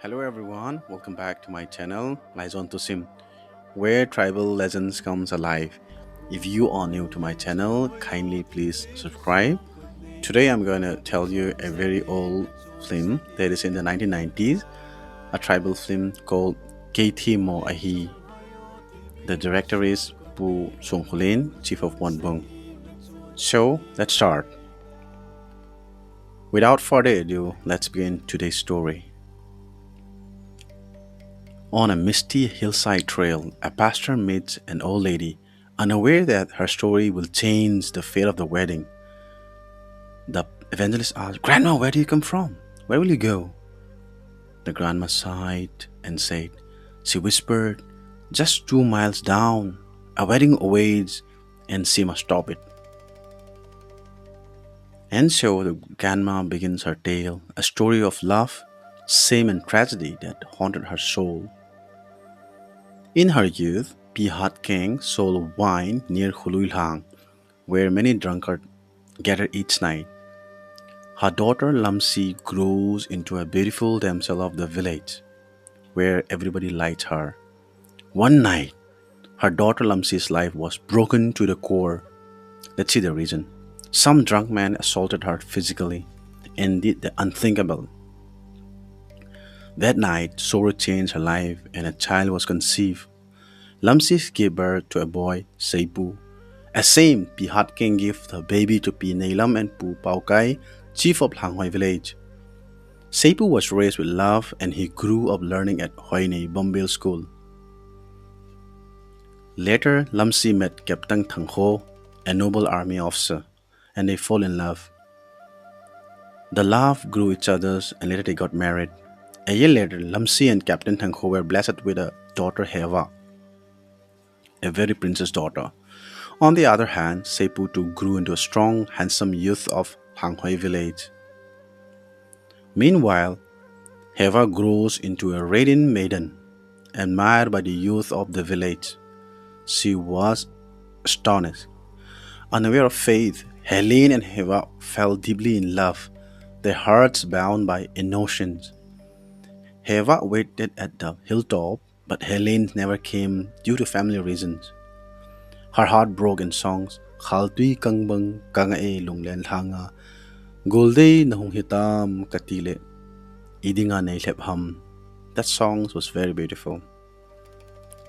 Hello everyone, welcome back to my channel Laizon Tusim, where tribal legends comes alive. If you are new to my channel, kindly please subscribe. Today I'm going to tell you a very old film that is in the 1990s, a tribal film called KEI THEMMO AHI. The director is Songkholen, chief of Monbung. So let's start. Without further ado, let's begin today's story. On a misty hillside trail, a pastor meets an old lady, unaware that her story will change the fate of the wedding. The evangelist asks, "Grandma, where do you come from? Where will you go?" The grandma sighed and said, she whispered, "Just 2 miles down. A wedding awaits, and she must stop it." And so the grandma begins her tale, a story of love, shame, and tragedy that haunted her soul. In her youth, Hatkeng sold wine near Huluilhang, where many drunkards gather each night. Her daughter LAMSHI grows into a beautiful damsel of the village, where everybody likes her. One night, her daughter LAMSHI's life was broken to the core. Let's see the reason. Some drunk man assaulted her physically and did the unthinkable. That night, sorrow changed her life and a child was conceived. LAMSHI gave birth to a boy, Seipu. As same, Hatkeng gave the baby to Neilam and Paokai, chief of LHANGHOI village. Seipu was raised with love and he grew up learning at Hoine Bombay School. Later, LAMSHI met Captain Thangkho, a noble army officer, and they fall in love. The love grew each other's and later they got married. A year later, LAMSHI and Captain Thangkho were blessed with a daughter Hevah, a very princess daughter. On the other hand, Seipu too grew into a strong, handsome youth of HANGHOI village. Meanwhile, Hevah grows into a radiant maiden, admired by the youth of the village. She was astonished. Unaware of faith, HELIEN and Hevah fell deeply in love, their hearts bound by innocence. Hevah waited at the hilltop, but HELIEN never came due to family reasons. Her heart broke in songs, "Khaltui kangbang kangae lunglen thanga, Golde nahung hitam katile, idinga Lhovuum." That song was very beautiful.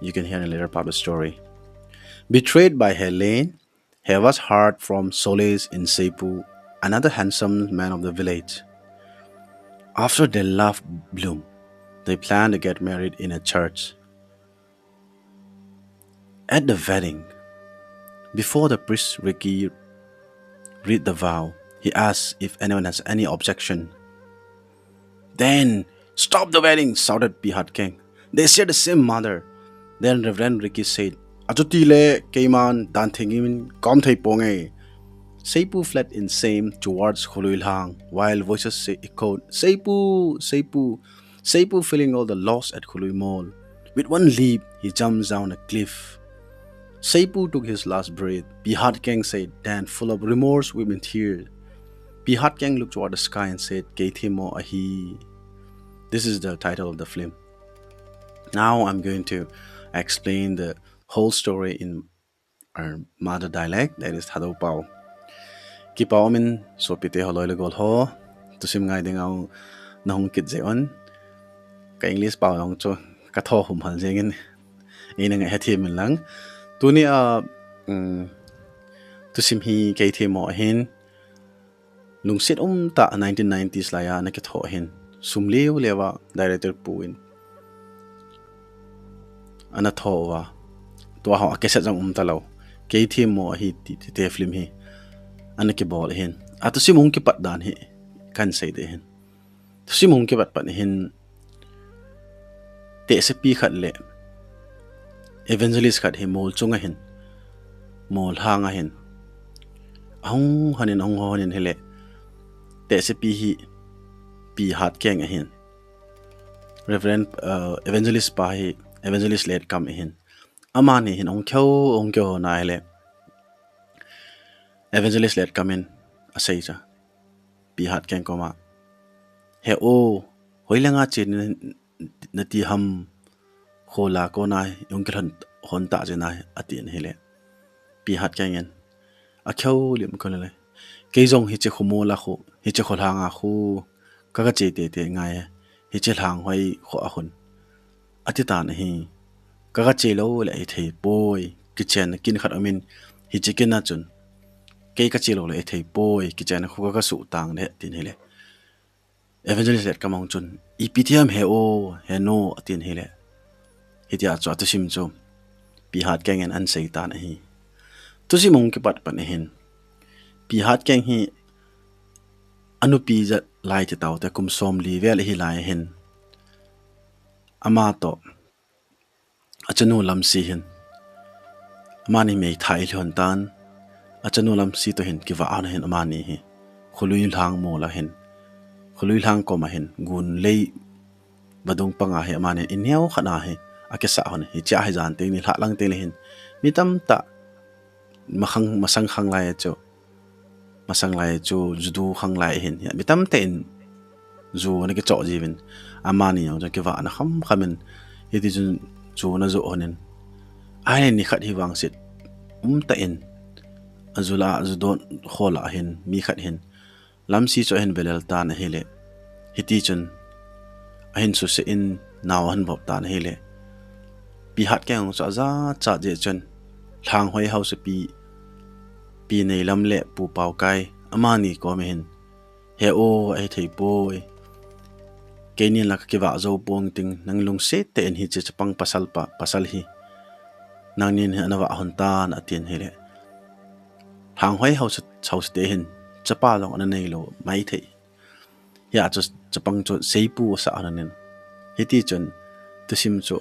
You can hear in a later part of the story. Betrayed by HELIEN, Hevah's heart from solace in Seipu, another handsome man of the village. After their love bloomed, they planned to get married in a church. At the wedding, before the priest Ricky read the vow, he asked if anyone has any objection. "Then stop the wedding!" shouted Hatkeng. "They share the same mother." Then Reverend Ricky said, "Ajutile Keiman Dantingimin Komtei." Seipu fled in shame towards Huluilhang, while voices echoed, "Seipu, Seipu, Seipu," feeling all the loss at Hului Mall. With one leap, he jumps down a cliff. Seipu took his last breath. Hatkeng said, then full of remorse, weeping tears. Hatkeng looked toward the sky and said, "KEI THEMMO AHI." This is the title of the film. Now I'm going to explain the whole story in our mother dialect, that is Hadopao. Kipao min Sopiteho loyle gol ho, tusim ngai dingao nahong kit zeon, ka English pao yong cho ka tho hum hal jengin, ina nga hati min lang. Tuni tusim hi KEI THEMMO ahin, nung sit ta 1990s laya na kitho ahin, sumleo lewa director puin. Ana tho wa, tua ho akesat jang talaw, KEI THEMMO ahi ti film hi. Ana ki bol hin atu si mung ki pat dan hi kan say de hin si mung ki pat hin Tehsipi khat le Evangelist khat hi mol chunga hin mol hanga hin ahung hanin hele Tehsipi hi Hatkeng hin Reverend Evangelist pa hi Evangelist Letkam hin amani hin ong kyo na hele Evangelist Letkam in asayja Hatkeng koma he o hoi langa chen na ti ham khola ko nai yong kran hon ta je nai atin hele pi Hatkeng en a khau lim ko le ke jong hi che khumo la khu hi che khol hanga khu ka che te ngai hi che hlang hoi kho a hun ati ta na hi ka che lo le thei poi ki chen kin khat amin hi che ken na chun ke ka che lo le thei poi ki chen khu ka su tang le tin hele Evangelist Letkam ong chun ipitiam he o he no atin hele hitia cho to sim cho pi Hatkeng en an sei ta na hi tu si mong ki pat pan hin pi Hatkeng hi anu pi za lai te tau te kum som li vel hi lai hin ama to achanu LAMSHI hin amani mei thai lhon tan achanu LAMSHI to hin ki wa an hin amani hi khului hlang mo la hin khului hlang ko ma hin gun lei badung panga he amani inheu khana he akesa hon hi cha hi jan te ni hla lang te le hin mitam ta masang khang lai cho masang lai chu judu khang lai hin mitam te in zu na ke cho jivin amani yang cho ke wa na kham khamen hi ti jun chu na zo honin ai ni khat hi wang sit ta in azula azudon khola hin mi khat hin LAMSHI cho hin belel ta na hele hiti chun ahin su se in naw han bop ta na hele pi Hatkeng cho za cha je chun LHANGHOI HAOSATE Neilam le pu Paokai amani ko me hin he o ai thei poi kenin la ki wa zo pong ting nang lung se te en hi che chapang pasal hi nang nin anawa hon ta na tin hele LHANGHOI HAOSATE hin chapa long na nei lo mai thei ya cho chapang cho Seipu sa ananin hiti chun tusim cho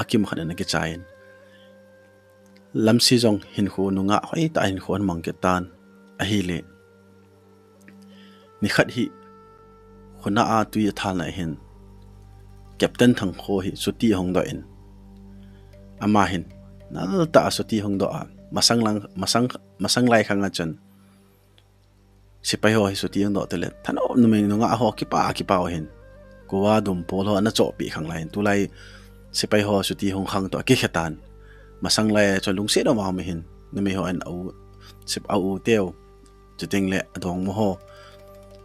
akim khana na ke chain LAMSHI jong hin khu nunga hoi ta hin khon mang ke tan a hi le ni khat hi khuna a tui thal na hin captain Thangkho hi suti hong do in ama hin nal ta suti hong do a masang lai khanga chan Sopiteho hi suti hong do tele thano numeng nunga ho ki pa hin kuwa dum polo ana cho pi khang lai tu lai Sopiteho suti hong khang to ki khatan masang lai cho lung se do ma me hin numi ho an au sip au teo chuting le dong mo ho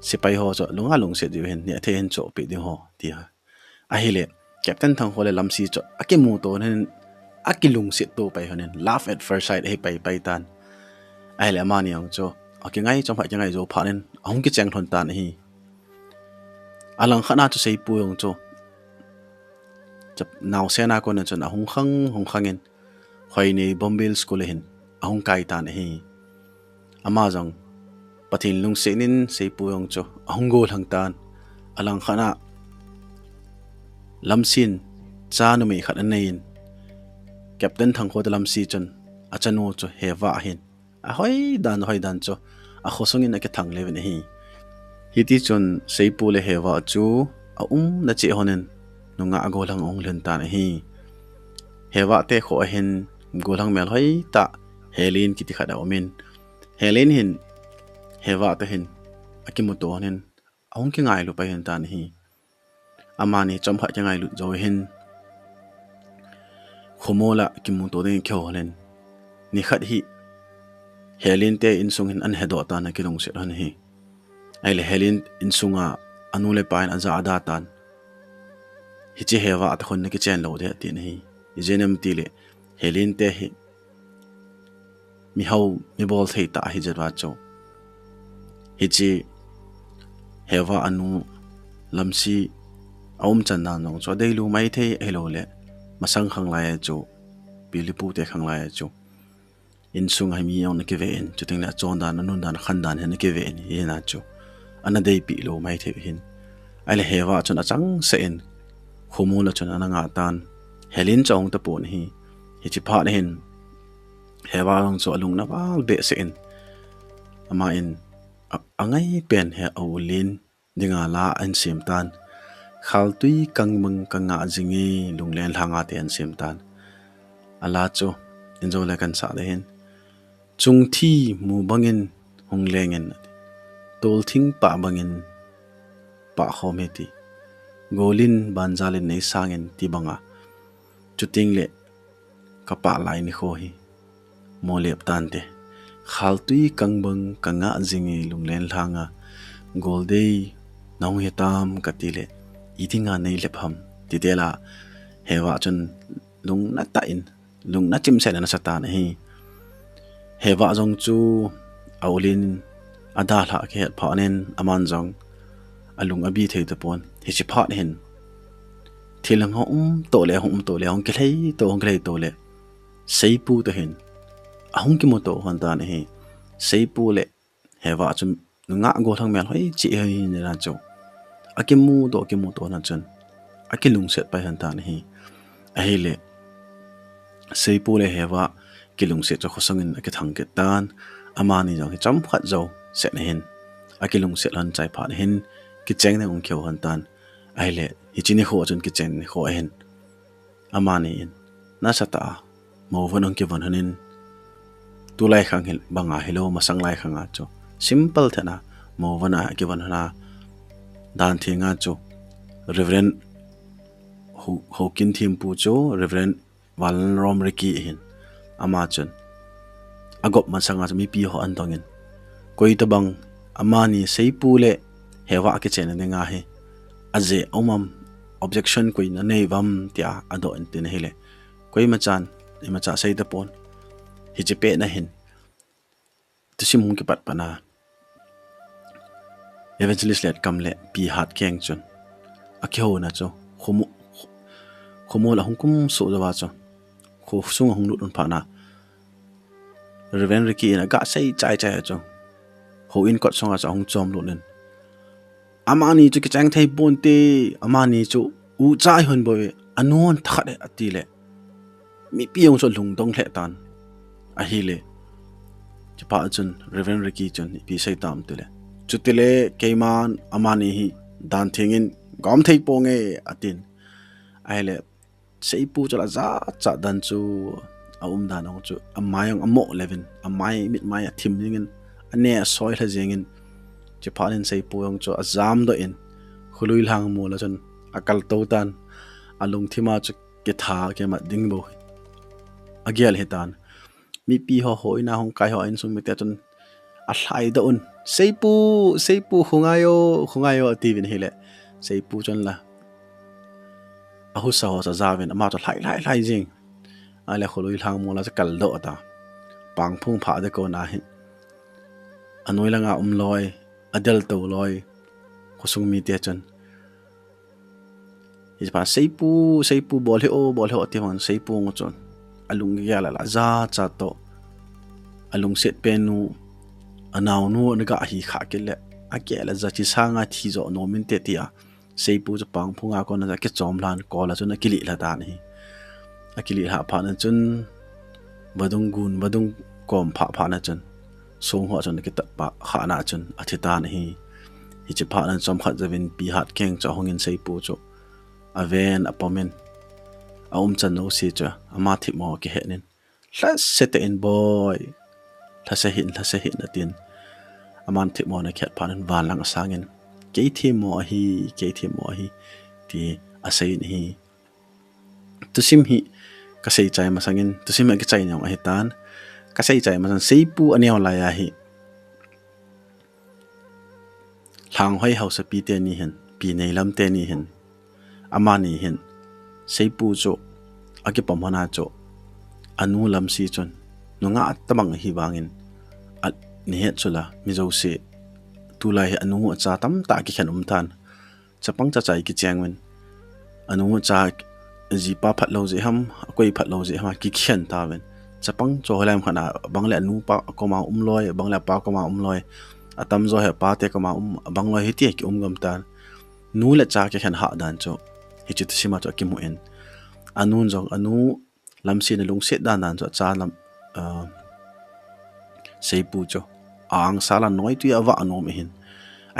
Sopiteho cho lunga lung se di hin ne the hin cho pi di ho ti ha a hi le captain Thangkholen LAMSHI cho akimu to nen akilung se to pai honen laugh at first sight he pai tan ai le mani ang cho akingai chom phai jangai zo phanen ahung ki chang thon tan hi alang khana cho Seipu yong cho chap naw sena ko na chon ahung khangin khoi nei bombil school hin ahung kai tan hi ama jong pathin lung se nin Seipu yong cho ahung gol hang tan alang khana LAMSHI cha nu me khat anein captain Thangkho de LAMSHI chon achanu cho Hevah hin a hoi dan cho a khosongin ake thang leven hi hiti chon Seipu le Hevah chu a na che honen nunga agolang ong len ta hi Hevah te kho hin golang mel hoi ta HELIEN kiti khada omin HELIEN hin Hevah te hin akimuto honen ong ki ngai lu pa hin ta hi amani chom kha jangai lu zo hin khomola kimuto den kho honen ni khat hi HELIEN te insung hin an hedo ta na kilong se han hi ai le HELIEN insunga anule pain aza ada tan hi che Hevah ta khon na ki chen lo de tin hi jenem ti le HELIEN te hi mi hau mi bol thei ta hi jerwa cho hi chi Hevah anu LAMSHI aum chan na nong cho dei lu mai thei elo le masang khang lai cho pilipu te khang lai cho insung hai mi yong na ke ve en chuting la chon dan anun dan khan dan hen ke ve en hi na cho ana dei pi lo mai thei hin ai le Hevah chon achang se en khomu la chon ana nga tan HELIEN chong ta pon hi chi pha ne hin Hevah long cho lung na wal be se en ama in angai pen he aulin dinga la an sim tan khal tui kang meng kanga jingi lunglen hanga te an sim tan ala cho enjo le kan sa de hin chung thi mu bangin honglengen tol thing pa bangin pa khometi golin banjalin nei sangin tibanga chuting le kapa lai ni kho hi molep tante khaltui kangbang kanga jingi lunglen lhanga goldei nong hetam katile idinga nei lepham tidela Hevah chun lung na ta in lung na chim sen na satan hi Hevah jong chu aulin ada hla ke phanen aman jong alung abi thei ta pon hi chi phat hin thilang to le hong ke lei to le Seipu to hin ahung ki moto han ta ne hi Seipu le Hevah chun nga go thang mel hoi chi hi ne na chu akimu to na chun akilung set pai han ta ne hi ahile Seipu le Hevah kilung set cho khosangin ake thang ke tan amani jong cham khat zo set ne hin akilung set lan chai pha ne hin ki cheng ne ong kheu han tan ahile hichini kho chun ki chen ne kho hin amani in na sata mo vonong ki von hanin tu lai khang hil banga hello masang lai khanga cho simple thana mo vona ki von hana dan thinga cho reverend ho kin thim pu cho reverend walan rom reki hin ama chun agop masanga mi pi ho an tongin koi tabang amani Seipu le Hevah ke chen ne nga he aje omam objection koi na nei vam tia ado en tin hele koi machan macha sei ta pon hi che pe na hin tusim ki pat pana Evangelist Letkam le pi Hatkeng chun akho na cho khomo la hungkum so jawa cho kho sung hung lut pa na reven riki na ga sei chai cho ho in kot songa cha hung chom lu nen amani chu ki chang thei bon te amani chu u chai hon boy anon thakhat ati le mi piong so lung dong hle tan a hi le chipa chun reven riki chun pi sei tam te le chutile keiman amani hi dan thingin gom thei ponge atin ai le Seipu chala za cha dan chu aum dan ong chu amayong amo 11 amai mit mai athim ngin ane soi hla jengin chipa nin Seipu ong chu azam do in khului lang mo la chun akal to tan alung thima chu ke tha ke ma ding bo agial hetan mi pi ho hoina hong kai ho in sum mi te chun a hlai da un Seipu khungayo tivin hele Seipu chon la ahusa ho sa zawin ama to hlai jing ale khului lang mo la kal do ta pang phung pha de ko na hin anoi langa loi adel to loi khosung mi te chon ispa Seipu bol he o ti hon Seipu ngo chon alung ya la za cha to alung set penu anaw nu nga hi kha kele akela za chi sanga thi zo no min te tia Seipu cho pang phunga ko na ke chom lan ko la chun akili la ta ni akili ha pha na chun badung kom pha na chun song ho chun ke ta pa kha na chun athita ni hi chi pha na chom khat zawin pi Hatkeng cho hongin Seipu cho aven apomen aum chan no si cha ama thi mo ke henin hla set in boy hla se hin atin aman thi mo na khet phanan van lang asangin KEI THEMMO AHI ti asai ni tusim hi kasei chai masangin tusim ke chai nyong ahitan kasei chai masan Seipu aniaw laiya hi LHANGHOI HAOSATE te ni hin pi Neilam te ni hin amani hin Seipu cho ake pamhana cho anu LAMSHI chon nunga tamang hi wangin at ni het chula mizo se tulai anu cha tam ta ki khanum tan chapang cha chai ki changwen anu cha ji pa phat lo je ham koi phat lo je ha ki khen ta wen chapang cho holam khana bangle anu pa ko ma loi bangla pa ko ma loi atam zo he pa te ko ma bangloi hi te ki gam tan nu la cha ki khan ha dan cho hi chi sima cho ki mu en anun jong anu LAMSHI na lung set dan dan cho cha lam Seipu cho ang sala noi tu awa anom hin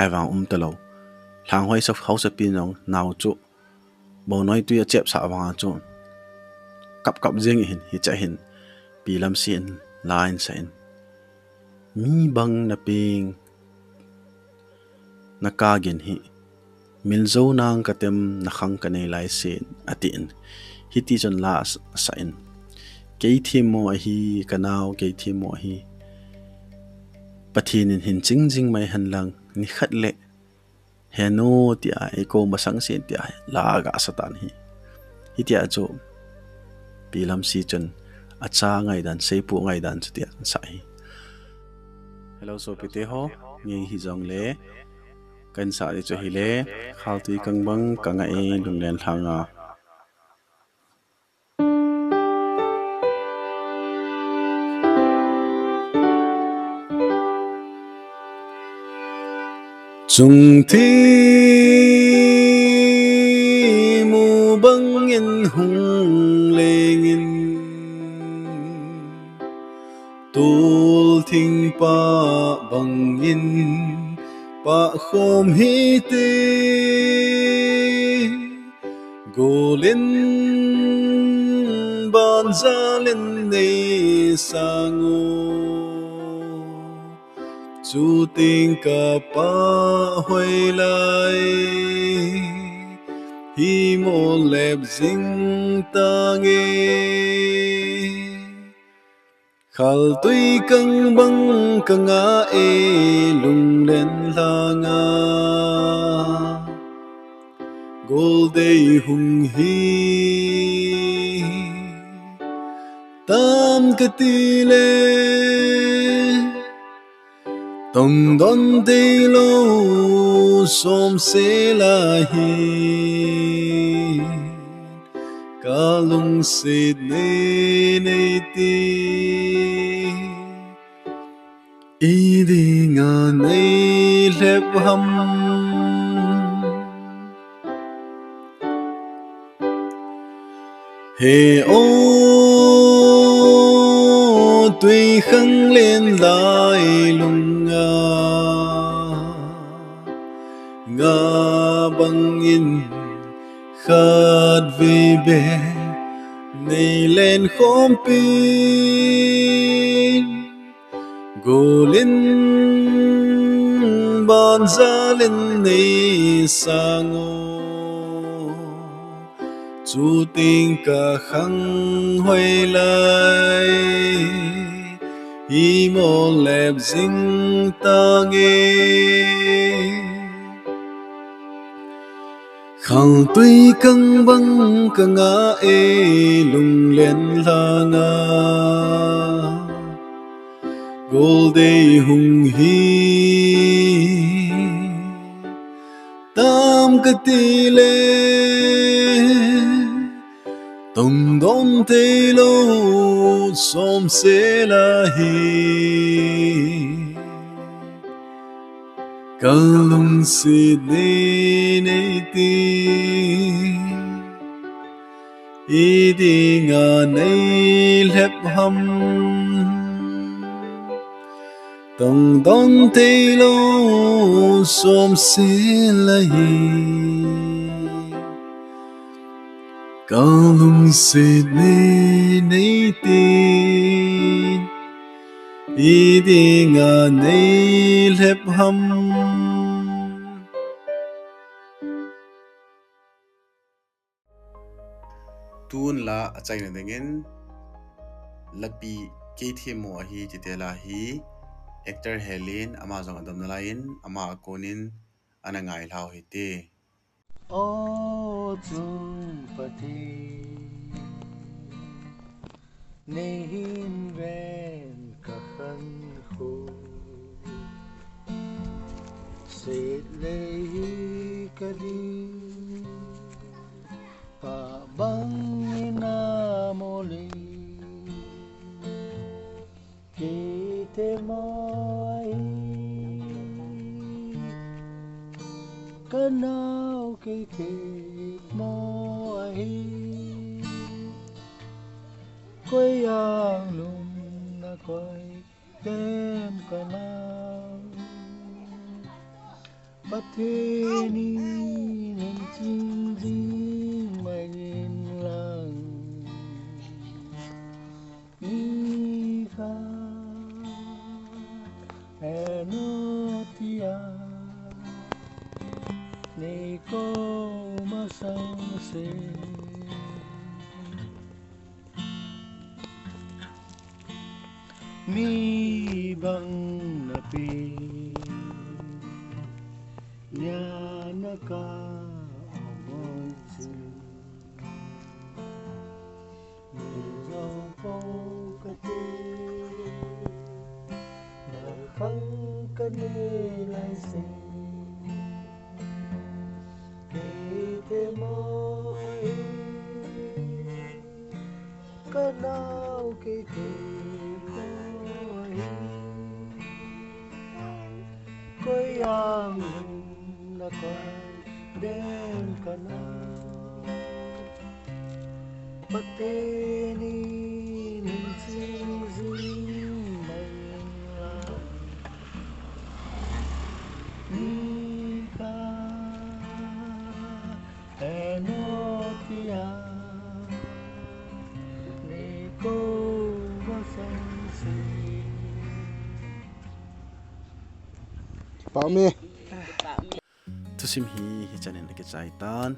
ai wang talo LHANGHOI sa HAOSATE pi nong naw chu bo noi tu chep sa wang chu kap jeng hin hi cha hin pi LAMSHI in line sa in mi bang na ping nakagin hi milzo nang katem nakhang kanei lai sin atin hiti chon la sa in KEI THEMMO AHI kanau KEI THEMMO AHI pathin hin ching jing mai han lang ni khat le heno tia eko masang sin tia la ga satan hi hitia cho LAMSHI chon acha ngai dan Seipu ngai dan chutia sa hi hello Sopiteho ngi hi jong le kan sa de cho hi le khal tui kang bang kanga e lunglen thanga chung thi mu bang in hung leng in tul thing pa bang in pa khom hi te golin ban zalin ne sango chú tình cả pa hoài lại hi mô lẹp dinh ta nghe khal tuy căng băng căng ngã e lung lên la nga gol day hung hi tam ka tile tông đón tê lô xóm xê la hi ca lung xịt nê nê tê ý đi ngà nê lép hâm hê ô tuy khăng lên lại lung nga bang in khát vì bè này lên khom pin golin ban ra lên này sango chú tình cả khăng hoài lại hi mô lẹp dinh ta nghe khang tuy căng băng căng ngã e lung lên la nga gol day hung hi tam ka tile tông đón tê lô xóm xê la hi ca lung xịt nê nê tê ý đi ngà nê lép hâm tông đón tê lô xóm xê la hi ca lung xịt nê nê tê ý đi ngà nê lép hâm Tun la achai na dengin lapi KEI THEMMO AHI titela hi actor HELIEN ama jong adam na lain ama konin anangai lau hi te o chung pati nehin ren ka khan kho se le ka di pa bang na mole KEI THEMMO AHI kanau KEI THEMMO AHI quay ang lum na quay tem kanau pateni nen ching jing mai nin lang ni kha enotia nei ko mi bang na pi nya na ka amoy su mi dòng phố ca tê na khăng ca nê lai se KEI THEMMO AHI ca nào KEI THEMMO AHI coi yang na coi đen ca nào pateni nin sing sing mai la ni ka enotia ni ko masa si bảo mi Tusim hi chanen ke chaitan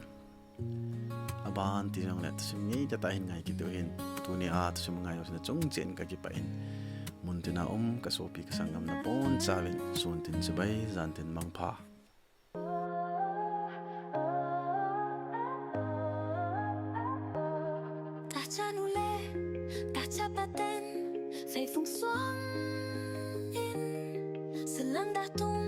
aban ti jong le tusim ngei ta hin ngai ki tu hin tu ni a tusim ngai os na chung chen ka ki pa in mun tina ka sopi ka sangam na pon chawin sun tin chibai zan tin mangpha ta cha nu le ta cha pa ten phải phung xuống in sự lắng đã tung